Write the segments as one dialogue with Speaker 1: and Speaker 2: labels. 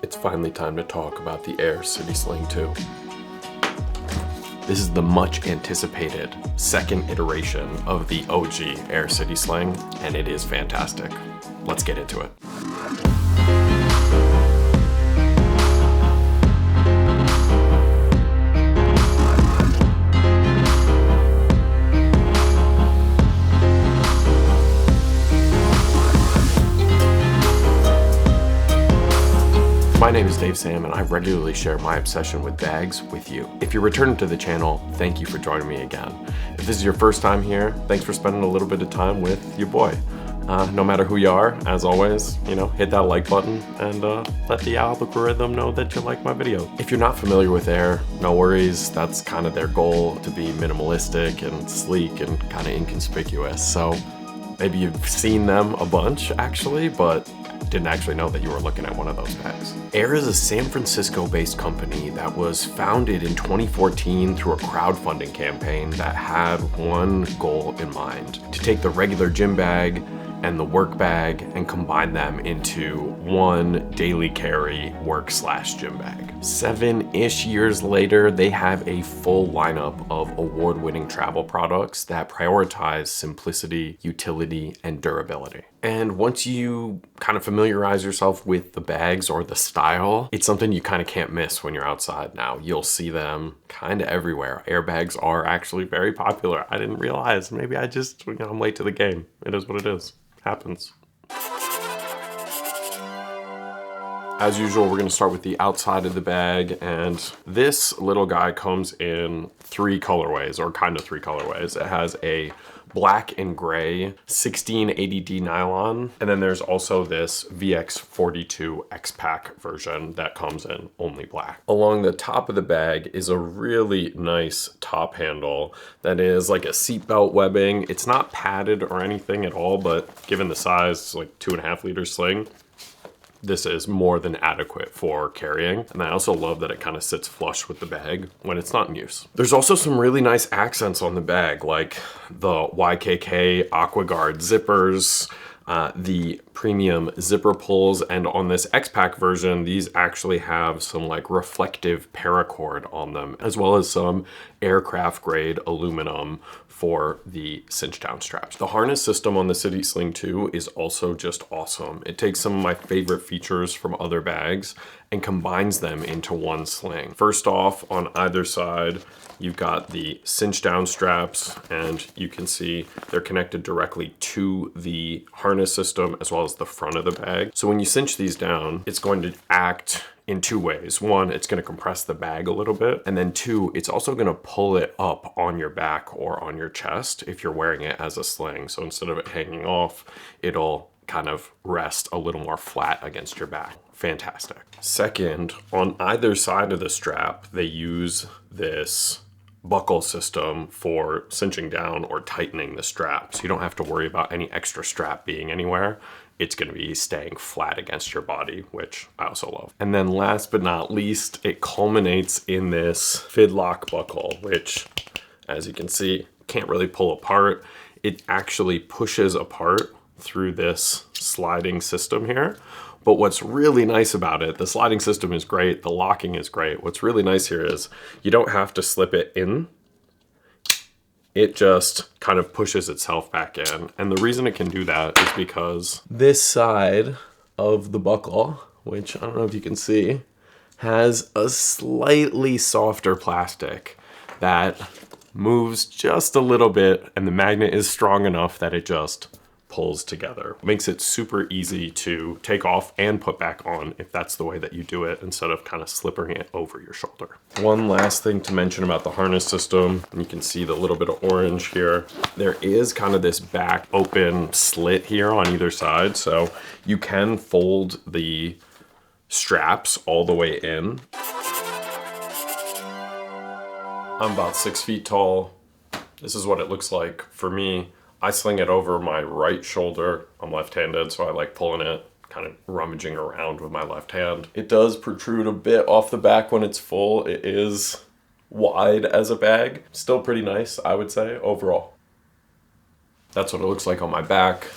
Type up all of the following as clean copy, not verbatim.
Speaker 1: It's finally time to talk about the AER City Sling 2. This is the much anticipated second iteration of the OG AER City Sling, and it is fantastic. Let's get into it. My name is Dave Sam, and I regularly share my obsession with bags with you. If you're returning to the channel, thank you for joining me again. If this is your first time here, thanks for spending a little bit of time with your boy. No matter who you are, as always, hit that like button and let the algorithm know that you like my video. If you're not familiar with AER, no worries. That's kind of their goal, to be minimalistic and sleek and kind of inconspicuous. So maybe you've seen them a bunch actually, but didn't actually know that you were looking at one of those bags. AER is a San Francisco-based company that was founded in 2014 through a crowdfunding campaign that had one goal in mind: to take the regular gym bag and the work bag and combine them into one daily carry work/gym bag. 7-ish years later, they have a full lineup of award-winning travel products that prioritize simplicity, utility, and durability. And once you kind of familiarize yourself with the bags or the style, it's something you kind of can't miss when you're outside now. You'll see them kind of everywhere. AER bags are actually very popular. I didn't realize. Maybe I'm late to the game. It is what it is. Happens. As usual, we're going to start with the outside of the bag, and this little guy comes in three colorways. It has a black and gray 1680D nylon, and then there's also this VX42 X-Pack version that comes in only black. Along the top of the bag is a really nice top handle that is like a seatbelt webbing. It's not padded or anything at all, but given the size, it's like 2.5 liter sling, this is more than adequate for carrying. And I also love that it kind of sits flush with the bag when it's not in use. There's also some really nice accents on the bag, like the YKK AquaGuard zippers, the premium zipper pulls, and on this X-Pack version, these actually have some like reflective paracord on them, as well as some aircraft grade aluminum for the cinch down straps. The harness system on the City Sling 2 is also just awesome. It takes some of my favorite features from other bags and combines them into one sling. First off, on either side, you've got the cinch down straps, and you can see they're connected directly to the harness system as well as the front of the bag. So when you cinch these down, it's going to act in two ways. One, it's going to compress the bag a little bit, and then two, it's also going to pull it up on your back or on your chest if you're wearing it as a sling. So instead of it hanging off, it'll kind of rest a little more flat against your back. Fantastic. Second, on either side of the strap, they use this buckle system for cinching down or tightening the strap. So you don't have to worry about any extra strap being anywhere. It's going to be staying flat against your body, which I also love. And then last but not least, it culminates in this fidlock buckle, which, as you can see, can't really pull apart. It actually pushes apart through this sliding system here. But what's really nice about it, the sliding system is great, the locking is great. What's really nice here is you don't have to slip it in. It just kind of pushes itself back in. And the reason it can do that is because this side of the buckle, which I don't know if you can see, has a slightly softer plastic that moves just a little bit, and the magnet is strong enough that it just pulls together. Makes it super easy to take off and put back on if that's the way that you do it, instead of kind of slipping it over your shoulder. One last thing to mention about the harness system, and you can see the little bit of orange here. There is kind of this back open slit here on either side, so you can fold the straps all the way in. I'm about 6 feet tall. This is what it looks like for me. I sling it over my right shoulder. I'm left-handed, so I like pulling it, kind of rummaging around with my left hand. It does protrude a bit off the back when it's full. It is wide as a bag. Still pretty nice, I would say, overall. That's what it looks like on my back.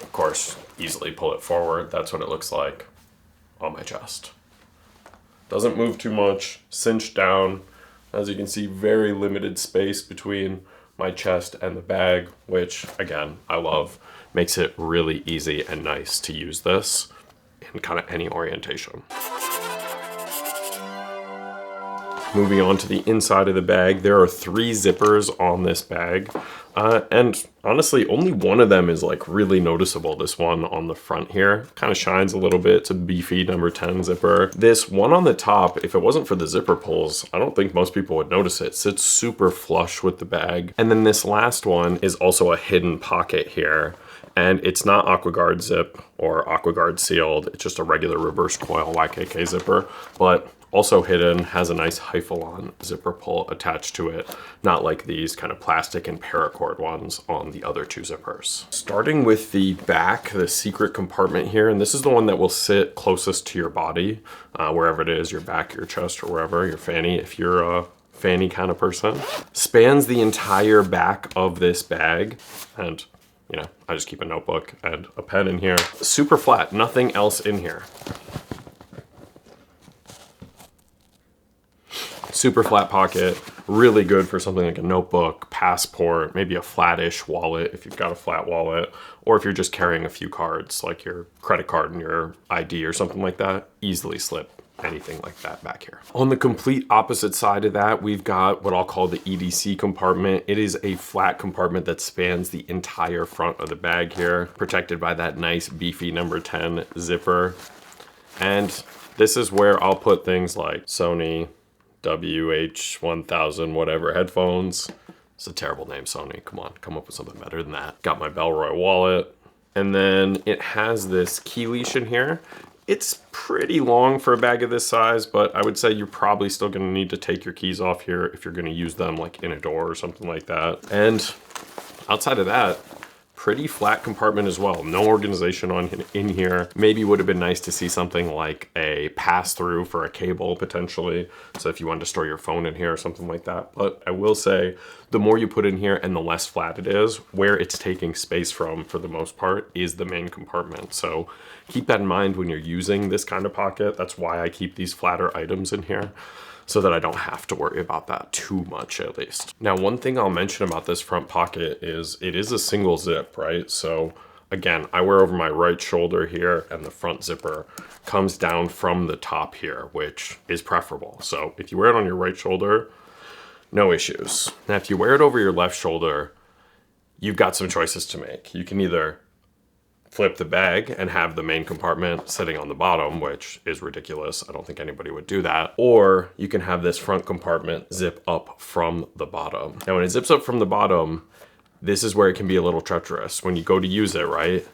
Speaker 1: Of course, easily pull it forward. That's what it looks like on my chest. Doesn't move too much, cinched down. As you can see, very limited space between my chest and the bag, which again, I love. Makes it really easy and nice to use this in kind of any orientation. Moving on to the inside of the bag, there are 3 zippers on this bag. And honestly, only one of them is like really noticeable. This one on the front here kind of shines a little bit. It's a beefy number 10 zipper. This one on the top, if it wasn't for the zipper pulls, I don't think most people would notice it. It sits super flush with the bag. And then this last one is also a hidden pocket here. And it's not AquaGuard zip or AquaGuard sealed. It's just a regular reverse coil YKK zipper, but also hidden, has a nice Hyphalon zipper pull attached to it, not like these kind of plastic and paracord ones on the other 2 zippers. Starting with the back, the secret compartment here, and this is the one that will sit closest to your body, wherever it is, your back, your chest, or wherever, your fanny, if you're a fanny kind of person. Spans the entire back of this bag, and you know, I just keep a notebook and a pen in here. Super flat, nothing else in here. Super flat pocket, really good for something like a notebook, passport, maybe a flattish wallet if you've got a flat wallet, or if you're just carrying a few cards like your credit card and your ID or something like that, easily slip anything like that back here. On the complete opposite side of that, we've got what I'll call the EDC compartment. It is a flat compartment that spans the entire front of the bag here, protected by that nice beefy number 10 zipper. And this is where I'll put things like Sony WH-1000 whatever headphones. It's a terrible name, Sony. Come on, come up with something better than that. Got my Bellroy wallet. And then it has this key leash in here. It's pretty long for a bag of this size, but I would say you're probably still gonna need to take your keys off here if you're gonna use them like in a door or something like that. And outside of that, pretty flat compartment as well. No organization in here. Maybe would have been nice to see something like a pass-through for a cable potentially. So if you wanted to store your phone in here or something like that. But I will say the more you put in here and the less flat it is, where it's taking space from for the most part is the main compartment. So keep that in mind when you're using this kind of pocket. That's why I keep these flatter items in here, so that I don't have to worry about that too much at least. Now, one thing I'll mention about this front pocket is it is a single zip, right? So again, I wear over my right shoulder here and the front zipper comes down from the top here, which is preferable. So if you wear it on your right shoulder, no issues. Now, if you wear it over your left shoulder, you've got some choices to make. You can either flip the bag and have the main compartment sitting on the bottom, which is ridiculous. I don't think anybody would do that. Or you can have this front compartment zip up from the bottom. Now, when it zips up from the bottom, this is where it can be a little treacherous. When you go to use it, right?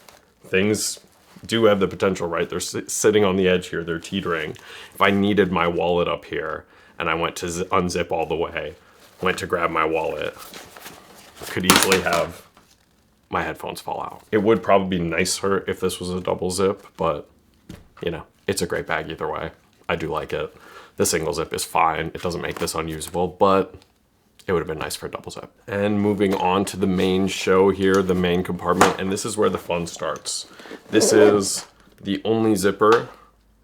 Speaker 1: Things do have the potential, right? They're sitting on the edge here, they're teetering. If I needed my wallet up here and I went to unzip all the way, went to grab my wallet, could easily have my headphones fall out. It would probably be nicer if this was a double zip, but you know, it's a great bag either way. I do like it. The single zip is fine. It doesn't make this unusable, but it would have been nice for a double zip. And moving on to the main show here, the main compartment, and this is where the fun starts. This is the only zipper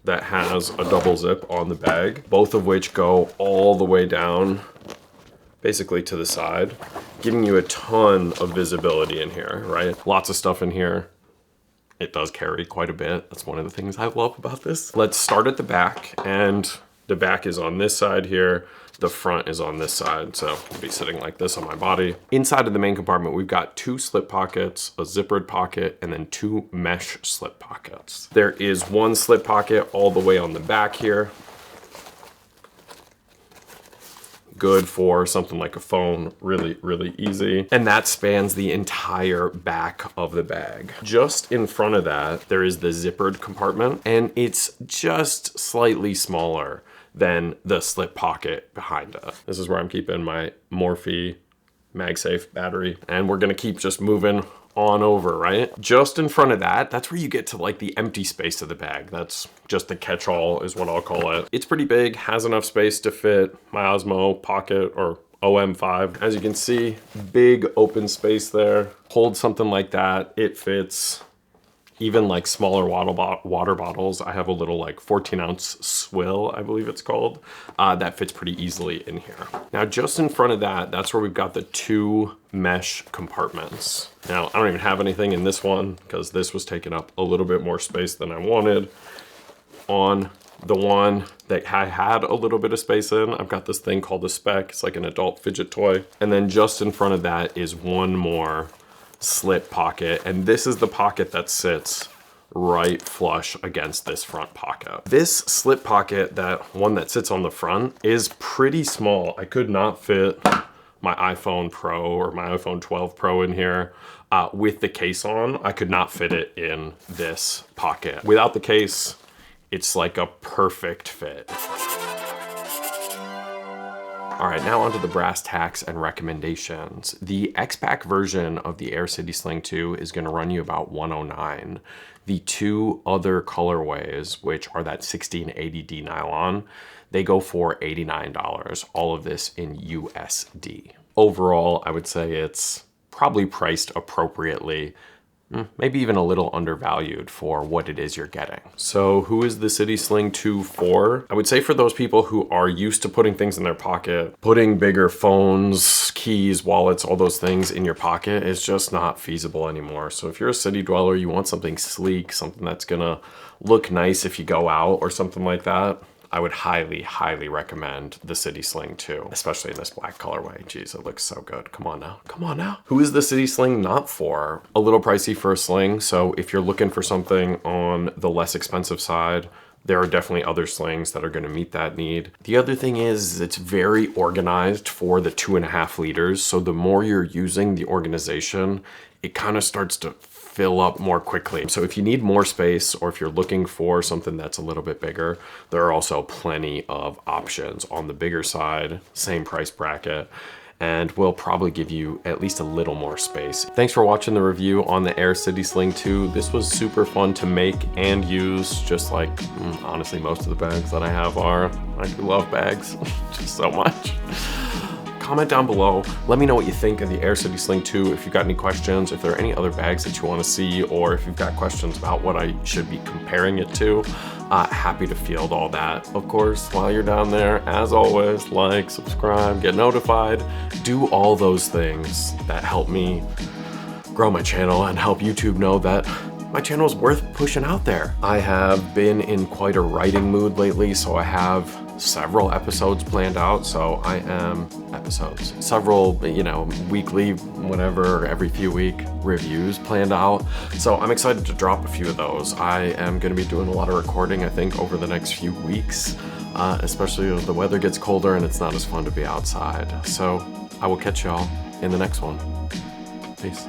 Speaker 1: that has a double zip on the bag, both of which go all the way down basically to the side, giving you a ton of visibility in here, right? Lots of stuff in here. It does carry quite a bit. That's one of the things I love about this. Let's start at the back, and the back is on this side here. The front is on this side, so I'll be sitting like this on my body. Inside of the main compartment, we've got 2 slip pockets, a zippered pocket, and then 2 mesh slip pockets. There is 1 slip pocket all the way on the back here. Good for something like a phone, really, really easy. And that spans the entire back of the bag. Just in front of that, there is the zippered compartment, and it's just slightly smaller than the slip pocket behind it. This is where I'm keeping my Morphe MagSafe battery, and we're gonna keep just moving on over, right? Just in front of that, that's where you get to like the empty space of the bag. That's just the catch-all is what I'll call it. It's pretty big, has enough space to fit my Osmo Pocket or OM5. As you can see, big open space there. Hold something like that, it fits even like smaller water bottles. I have a little like 14-ounce swill, I believe it's called, that fits pretty easily in here. Now, just in front of that, that's where we've got the 2 mesh compartments. Now, I don't even have anything in this one because this was taking up a little bit more space than I wanted. On the one that I had a little bit of space in, I've got this thing called a Speck. It's like an adult fidget toy. And then just in front of that is one more slit pocket. And this is the pocket that sits right flush against this front pocket. This slit pocket, that one that sits on the front, is pretty small. I could not fit my iPhone Pro or my iPhone 12 Pro in here. With the case on, I could not fit it in this pocket. Without the case, it's like a perfect fit. All right, now onto the brass tacks and recommendations. The X-Pack version of the AER City Sling 2 is gonna run you about $109. The 2 other colorways, which are that 1680D nylon, they go for $89, all of this in USD. Overall, I would say it's probably priced appropriately, maybe even a little undervalued for what it is you're getting. So who is the City Sling 2 for? I would say for those people who are used to putting things in their pocket, putting bigger phones, keys, wallets, all those things in your pocket is just not feasible anymore. So if you're a city dweller, you want something sleek, something that's gonna look nice if you go out or something like that, I would highly, highly recommend the City Sling 2, especially in this black colorway. Jeez, it looks so good. Come on now, come on now. Who is the City Sling not for? A little pricey for a sling, so if you're looking for something on the less expensive side, there are definitely other slings that are gonna meet that need. The other thing is it's very organized for the 2.5 liters, so the more you're using the organization, it kind of starts to fill up more quickly. So if you need more space or if you're looking for something that's a little bit bigger, there are also plenty of options on the bigger side, same price bracket, and will probably give you at least a little more space. Thanks for watching the review on the AER City Sling 2. This was super fun to make and use, just like honestly most of the bags that I have are. I love bags just so much. Comment down below. Let me know what you think of the AER City Sling 2. If you've got any questions, if there are any other bags that you want to see, or if you've got questions about what I should be comparing it to, happy to field all that. Of course, while you're down there, as always, like, subscribe, get notified, do all those things that help me grow my channel and help YouTube know that my channel is worth pushing out there. I have been in quite a writing mood lately, so I have several episodes planned out. So I am several, weekly, whatever, every few week reviews planned out. So I'm excited to drop a few of those. I am gonna be doing a lot of recording, I think, over the next few weeks, especially as the weather gets colder and it's not as fun to be outside. So I will catch y'all in the next one. Peace.